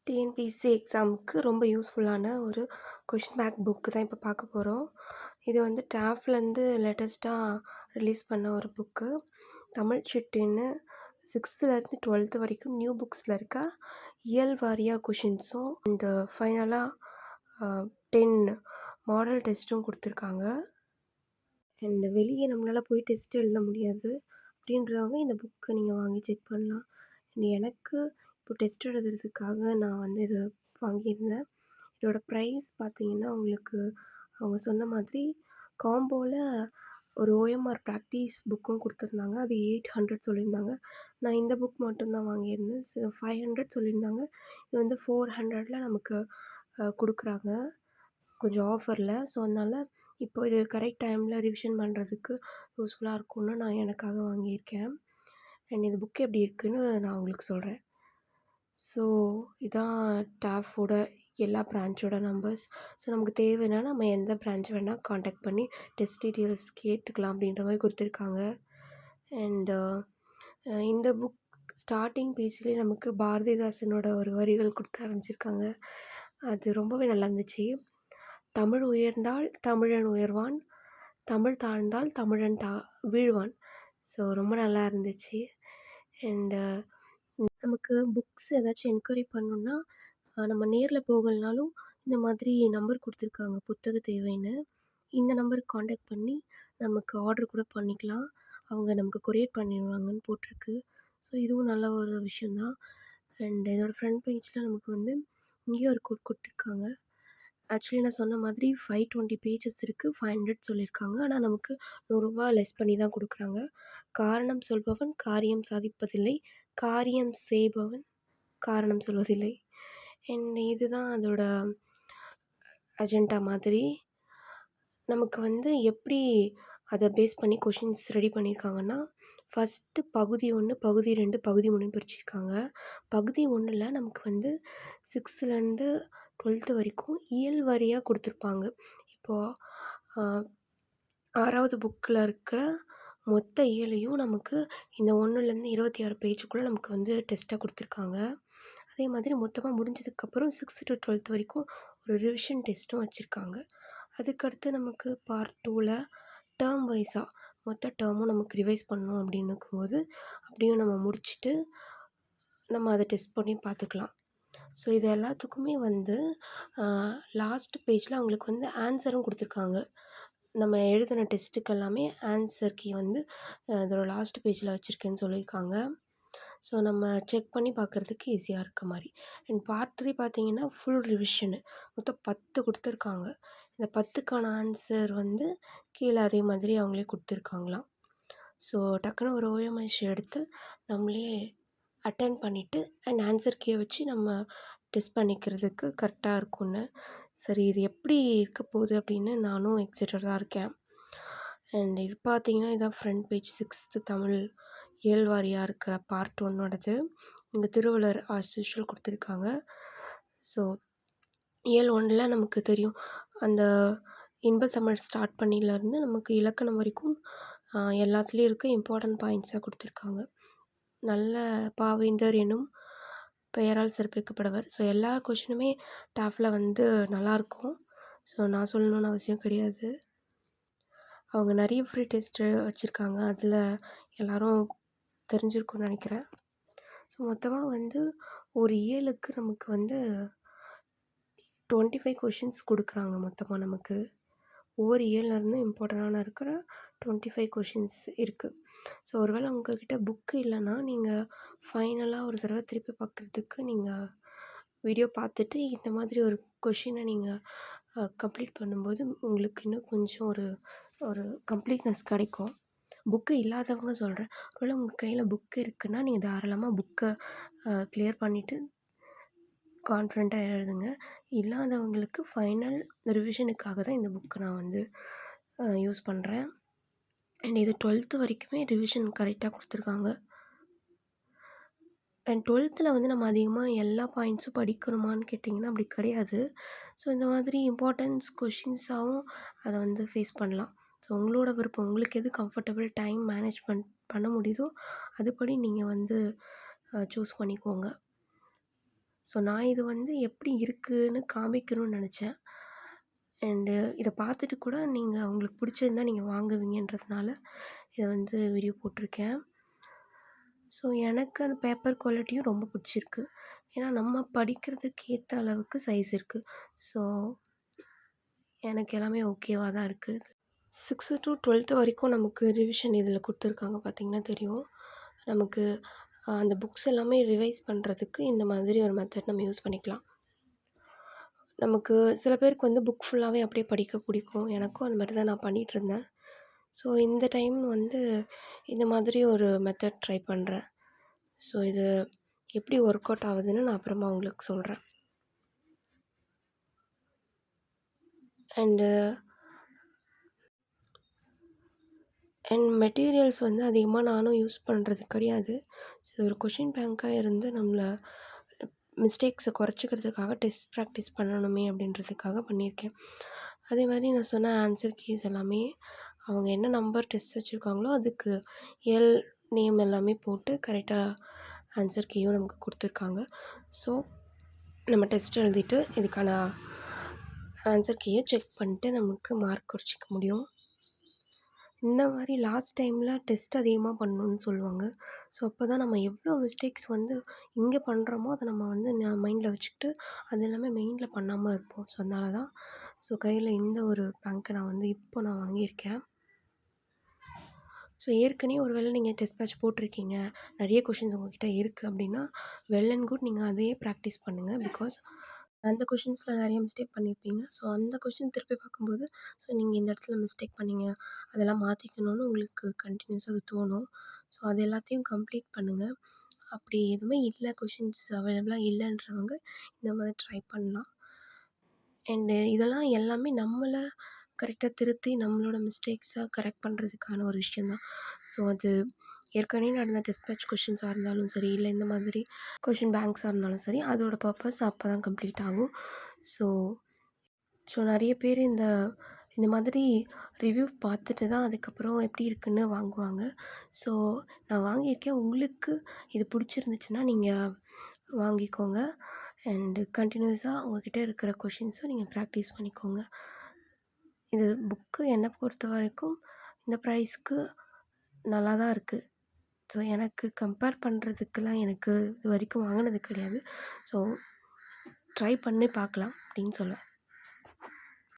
TNPSC எக்ஸாமுக்கு ரொம்ப யூஸ்ஃபுல்லான ஒரு கொஷின் பேங்க் புக்கு தான் இப்போ பார்க்க போகிறோம். இது வந்து டாஃப்லேருந்து லேட்டஸ்ட்டாக ரிலீஸ் பண்ண ஒரு புக்கு. தமிழ் சிட்டுன்னு 6th-லேருந்து 12th வரைக்கும் நியூ புக்ஸில் இருக்க இயல் வாரியாக கொஷின்ஸும் இந்த ஃபைனலாக 10 மாடல் டெஸ்ட்டும் கொடுத்துருக்காங்க. அண்ட் வெளியே நம்மளால் போய் டெஸ்ட் எழுத முடியாது அப்படின்றவங்க இந்த புக்கை நீங்கள் வாங்கி செக் பண்ணலாம். அண்ட் எனக்கு இப்போ டெஸ்ட் எழுதுறதுக்காக நான் வந்து இதை வாங்கியிருந்தேன். இதோட ப்ரைஸ் பார்த்தீங்கன்னா உங்களுக்கு அவங்க சொன்ன மாதிரி காம்போவில் ஒரு ஓஎம்ஆர் ப்ராக்டிஸ் புக்கும் கொடுத்துருந்தாங்க. அது 800 சொல்லியிருந்தாங்க. நான் இந்த புக் மட்டும்தான் வாங்கியிருந்தேன். 500 சொல்லியிருந்தாங்க. இது வந்து 400ல் நமக்கு கொடுக்குறாங்க கொஞ்சம் ஆஃபரில். ஸோ அதனால் இப்போ இது கரெக்ட் டைமில் ரிவிஷன் பண்ணுறதுக்கு யூஸ்ஃபுல்லாக இருக்கும்னு நான் எனக்காக வாங்கியிருக்கேன். அண்ட் இந்த புக் எப்படி இருக்குதுன்னு நான் உங்களுக்கு சொல்கிறேன். ஸோ இதான் டாஃபோட எல்லா பிரான்ச்சோட நம்பர்ஸ். ஸோ நமக்கு தேவைன்னா நம்ம எந்த பிரான்ச் வேணால் காண்டாக்ட் பண்ணி டெஸ்ட் டீட்டெயில்ஸ் கேட்டுக்கலாம் அப்படின்ற மாதிரி கொடுத்துருக்காங்க. அண்டு இந்த புக் ஸ்டார்டிங் பேஜ்லேயே நமக்கு பாரதிதாசனோட ஒரு வரிகள் கொடுக்க ஆரம்பிச்சிருக்காங்க. அது ரொம்பவே நல்லா இருந்துச்சு. தமிழ் உயர்ந்தால் தமிழன் உயர்வான், தமிழ் தாழ்ந்தால் தமிழன் வீழ்வான். ஸோ ரொம்ப நல்லா இருந்துச்சு. அண்டு நமக்கு புக்ஸ் ஏதாச்சும் என்கொயரி பண்ணணுன்னா நம்ம நேரில் போகலைனாலும் இந்த மாதிரி நம்பர் கொடுத்துருக்காங்க புத்தக தேவைன்னு. இந்த நம்பருக்கு காண்டாக்ட் பண்ணி நமக்கு ஆர்டர் கூட பண்ணிக்கலாம். அவங்க நமக்கு கொரியர் பண்ணிடுவாங்கன்னு போட்டிருக்கு. ஸோ இதுவும் நல்ல ஒரு விஷயந்தான். அண்ட் இதோட ஃப்ரண்ட் பேஜில் நமக்கு வந்து இங்கேயும் ஒரு கோட் கொடுத்துருக்காங்க. ஆக்சுவலி நான் சொன்ன மாதிரி 520 பேஜஸ் இருக்குது. 500 சொல்லியிருக்காங்க. ஆனால் நமக்கு ரூ. 100 லெஸ் பண்ணி தான் கொடுக்குறாங்க. காரணம் சொல்பவன் காரியம் சாதிப்பதில்லை, காரியம் செய்பவன் காரணம் சொல்வதில்லை. அண்ட் இதுதான் அதோட அஜெண்டா மாதிரி. நமக்கு வந்து எப்படி அதை பேஸ் பண்ணி கொஷின்ஸ் ரெடி பண்ணியிருக்காங்கன்னா, ஃபஸ்ட்டு பகுதி 1, பகுதி 2, பகுதி 3ன்னு பிரிச்சிருக்காங்க. பகுதி 1ல் நமக்கு வந்து 6th-லேருந்து 12th வரைக்கும் இயல் வாரியாக கொடுத்துருப்பாங்க. இப்போது 6வது புக்கில் இருக்கிற மொத்த இயலையும் நமக்கு இந்த 1லேருந்து 26 பேஜுக்குள்ளே நமக்கு வந்து டெஸ்ட்டாக கொடுத்துருக்காங்க. அதே மாதிரி மொத்தமாக முடிஞ்சதுக்கப்புறம் 6th to 12th வரைக்கும் ஒரு ரிவிஷன் டெஸ்ட்டும் வச்சுருக்காங்க. அதுக்கடுத்து நமக்கு பார்ட் 2ல் டேர்ம் வைஸாக மொத்த டேர்மும் நமக்கு ரிவைஸ் பண்ணணும் அப்படின்னு இருக்கும்போது அப்படியும் நம்ம முடிச்சுட்டு நம்ம அதை டெஸ்ட் பண்ணி பார்த்துக்கலாம். ஸோ இது எல்லாத்துக்குமே வந்து லாஸ்ட் பேஜில் அவங்களுக்கு வந்து ஆன்சரும் கொடுத்துருக்காங்க. நம்ம எழுதின டெஸ்ட்டுக்கு எல்லாமே ஆன்சர் கீ வந்து இதோட லாஸ்ட் பேஜில் வச்சுருக்கேன்னு சொல்லியிருக்காங்க. ஸோ நம்ம செக் பண்ணி பார்க்குறதுக்கு ஈஸியாக இருக்க மாதிரி. அண்ட் பார்ட் 3 பார்த்தீங்கன்னா ஃபுல் ரிவிஷனு மொத்தம் 10 கொடுத்துருக்காங்க. இந்த 10க்கான ஆன்சர் வந்து கீழே அதே மாதிரி அவங்களே கொடுத்துருக்காங்களாம். ஸோ டக்குன்னு ஒரு ஓஎம்ஐ எடுத்து நம்மளே அட்டென்ட் பண்ணிவிட்டு அண்ட் ஆன்சர் கீயை வச்சு நம்ம டெஸ்ட் பண்ணிக்கிறதுக்கு கரெக்டாக இருக்கும்னு. சரி இது எப்படி இருக்க போகுது அப்படின்னு நானும் எக்ஸைட்டடாக இருக்கேன். அண்ட் இது பார்த்தீங்கன்னா இதான் ஃப்ரண்ட் பேஜ் 6th தமிழ் இயல் வாரியாக இருக்கிற பார்ட் 1ஓடது. இங்கே திருவள்ளுவர் ஆஸ் யூஷுவல் கொடுத்துருக்காங்க. ஸோ இயல் 1ல் நமக்கு தெரியும் அந்த இன்பத்தமிழ் ஸ்டார்ட் பண்ணிலேருந்து நமக்கு இலக்கணம் வரைக்கும் எல்லாத்துலேயும் இருக்க இம்பார்ட்டன்ட் பாயிண்ட்ஸாக கொடுத்துருக்காங்க. நல்ல பாவேந்தர் எனும் பெயரால் சிறப்பிக்கப்படுவர். ஸோ எல்லா கொஷினுமே டாஃபில் வந்து நல்லாயிருக்கும். ஸோ நான் சொல்லணுன்னு அவசியம் கிடையாது. அவங்க நிறைய ஃப்ரீ டெஸ்ட்டு வச்சுருக்காங்க. அதில் எல்லோரும் தெரிஞ்சிருக்கும்னு நினைக்கிறேன். ஸோ மொத்தமாக வந்து ஒரு இயலுக்கு நமக்கு வந்து 25 கொஷின்ஸ் கொடுக்குறாங்க மொத்தமாக நமக்கு. ஒவ்வொரு இயர்லேருந்து இம்பார்ட்டண்டான இருக்கிற 25 கொஷின்ஸ் இருக்குது. ஸோ ஒருவேளை உங்கள்கிட்ட புக்கு இல்லைன்னா நீங்கள் ஃபைனலாக ஒரு தடவை திருப்பி பார்க்குறதுக்கு நீங்கள் வீடியோ பார்த்துட்டு இந்த மாதிரி ஒரு கொஷினை நீங்கள் கம்ப்ளீட் பண்ணும்போது உங்களுக்கு இன்னும் கொஞ்சம் ஒரு கம்ப்ளீட்னஸ் கிடைக்கும். புக்கு இல்லாதவங்க சொல்கிறேன். ஒருவேளை உங்கள் கையில் புக்கு இருக்குன்னா நீங்கள் தாராளமாக புக்கை கிளியர் பண்ணிவிட்டு கான்ஃபிடெண்ட்டாக எழுதுங்க. இல்லாதவங்களுக்கு ஃபைனல் ரிவிஷனுக்காக தான் இந்த புக்கை நான் வந்து யூஸ் பண்ணுறேன். அண்ட் இது 12th வரைக்குமே ரிவிஷன் கரெக்டாக கொடுத்துருக்காங்க. அண்ட் 12th வந்து நம்ம அதிகமாக எல்லா பாயிண்ட்ஸும் படிக்கணுமான்னு கேட்டிங்கன்னா அப்படி கிடையாது. ஸோ இந்த மாதிரி இம்பார்ட்டன்ஸ் கொஷின்ஸாகவும் அதை வந்து ஃபேஸ் பண்ணலாம். ஸோ உங்களோட விருப்பம், உங்களுக்கு எது கம்ஃபர்டபுள் டைம் மேனேஜ்மெண்ட் பண்ண முடியுதோ அதுபடி நீங்கள் வந்து சூஸ் பண்ணிக்கோங்க. ஸோ நான் இது வந்து எப்படி இருக்குன்னு காமிக்கணும்னு நெனச்சேன். இத பார்த்துட்டு கூட உங்களுக்கு பிடிச்சிருந்தா நீங்க வாங்குவீங்கன்றதுனால இத வந்து வீடியோ போட்டிருக்கேன். ஸோ எனக்கு அந்த பேப்பர் குவாலிட்டியும் ரொம்ப பிடிச்சிருக்கு. ஏன்னா நம்ம படிக்கிறதுக்கு ஏத்த அளவுக்கு சைஸ் இருக்கு. ஸோ எனக்கு எல்லாமே ஓகேவா தான் இருக்கு. 6 டூ 12th வரைக்கும் நமக்கு ரிவிஷன் இதில குடுத்துருக்காங்க பார்த்தீங்கன்னா தெரியும். நமக்கு அந்த புக்ஸ் எல்லாமே ரிவைஸ் பண்ணுறதுக்கு இந்த மாதிரி ஒரு மெத்தட் நம்ம யூஸ் பண்ணிக்கலாம். நமக்கு சில பேருக்கு வந்து புக் ஃபுல்லாவே அப்படியே படிக்க பிடிக்கும். எனக்கும் அந்த மாரி தான் நான் பண்ணிகிட்டுருந்தேன். ஸோ இந்த டைம் வந்து இந்த மாதிரி ஒரு மெத்தட் ட்ரை பண்றேன். ஸோ இது எப்படி ஒர்க் அவுட் ஆகுதுன்னு நான் அப்புறமா உங்களுக்கு சொல்றேன். அண்டு மெட்டீரியல்ஸ் வந்து அதிகமா நானும் யூஸ் பண்ணுறது கிடையாது. ஸோ ஒரு கொஷின் பேங்க்கா இருந்து நம்மள மிஸ்டேக்ஸை குறைச்சிக்கிறதுக்காக டெஸ்ட் ப்ராக்டிஸ் பண்ணணுமே அப்படின்றதுக்காக பண்ணியிருக்கேன். அதே மாதிரி நான் சொன்ன ஆன்சர் கீஸ் எல்லாமே அவங்க என்ன நம்பர் டெஸ்ட் வச்சுருக்காங்களோ அதுக்கு எல் நேம் எல்லாமே போட்டு கரெக்டாக ஆன்சர் கீயும் நமக்கு கொடுத்துருக்காங்க. ஸோ நம்ம டெஸ்ட் எழுதிட்டு இதுக்கான ஆன்சர் கீயை செக் பண்ணிட்டு நமக்கு மார்க் குறைச்சிக்க முடியும். இந்த மாதிரி லாஸ்ட் டைமில் டெஸ்ட் அதிகமாக பண்ணணும்னு சொல்லுவாங்க. ஸோ அப்போ தான் நம்ம எவ்வளோ மிஸ்டேக்ஸ் வந்து இங்கே பண்ணுறோமோ அதை நம்ம வந்து மைண்டில் வச்சுக்கிட்டு அது எல்லாமே மெயினில் பண்ணாமல் இருப்போம். ஸோ அதனால தான் கையில் இந்த ஒரு பேங்க்கை நான் வந்து இப்போ நான் வாங்கியிருக்கேன். ஸோ ஏற்கனவே ஒரு வேளை நீங்கள் டெஸ்ட் பேட்ச் போட்டிருக்கீங்க, நிறைய கொஷின்ஸ் உங்ககிட்ட இருக்குது அப்படின்னா வெல் அண்ட் குட், நீங்கள் அதையே ப்ராக்டிஸ் பண்ணுங்கள். பிகாஸ் அந்த கொஷின்ஸில் நிறைய மிஸ்டேக் பண்ணியிருப்பீங்க. ஸோ அந்த கொஷின் திருப்பி பார்க்கும்போது நீங்கள் இந்த இடத்துல மிஸ்டேக் பண்ணீங்க, அதெல்லாம் மாற்றிக்கணும்னு உங்களுக்கு கண்டினியூஸாக அது தோணும். ஸோ அது எல்லாத்தையும் கம்ப்ளீட் பண்ணுங்கள். அப்படி எதுவுமே இல்லை, கொஷின்ஸ் அவைலபிளாக இல்லைன்றவங்க இந்த மாதிரி ட்ரை பண்ணலாம். இதெல்லாம் எல்லாமே நம்மளை கரெக்டாக திருத்தி நம்மளோட மிஸ்டேக்ஸை கரெக்ட் பண்ணுறதுக்கான ஒரு விஷயம் தான். ஸோ அது ஏற்கனவே நடந்த டெஸ்ட் பேட்ச் கொஷின்ஸாக இருந்தாலும் சரி, இல்லை இந்த மாதிரி கொஷின் பேங்க்ஸாக இருந்தாலும் சரி, அதோட பர்பஸ் அப்போ தான் கம்ப்ளீட் ஆகும். ஸோ நிறைய பேர் இந்த மாதிரி ரிவ்யூ பார்த்துட்டு தான் அதுக்கப்புறம் எப்படி இருக்குன்னு வாங்குவாங்க. ஸோ நான் வாங்கியிருக்கேன். உங்களுக்கு இது பிடிச்சிருந்துச்சுன்னா நீங்கள் வாங்கிக்கோங்க. கண்டினியூஸாக உங்கள்கிட்ட இருக்கிற கொஷின்ஸும் நீங்கள் ப்ராக்டிஸ் பண்ணிக்கோங்க. இது புக்கு என்னை பொறுத்த வரைக்கும் இந்த ப்ரைஸ்க்கு நல்லா தான் இருக்குது. ஸோ எனக்கு கம்பேர் பண்ணுறதுக்குலாம் எனக்கு இது வரைக்கும் வாங்கினது கிடையாது. ஸோ ட்ரை பண்ணி பார்க்கலாம் அப்படின்னு சொல்லுவேன்.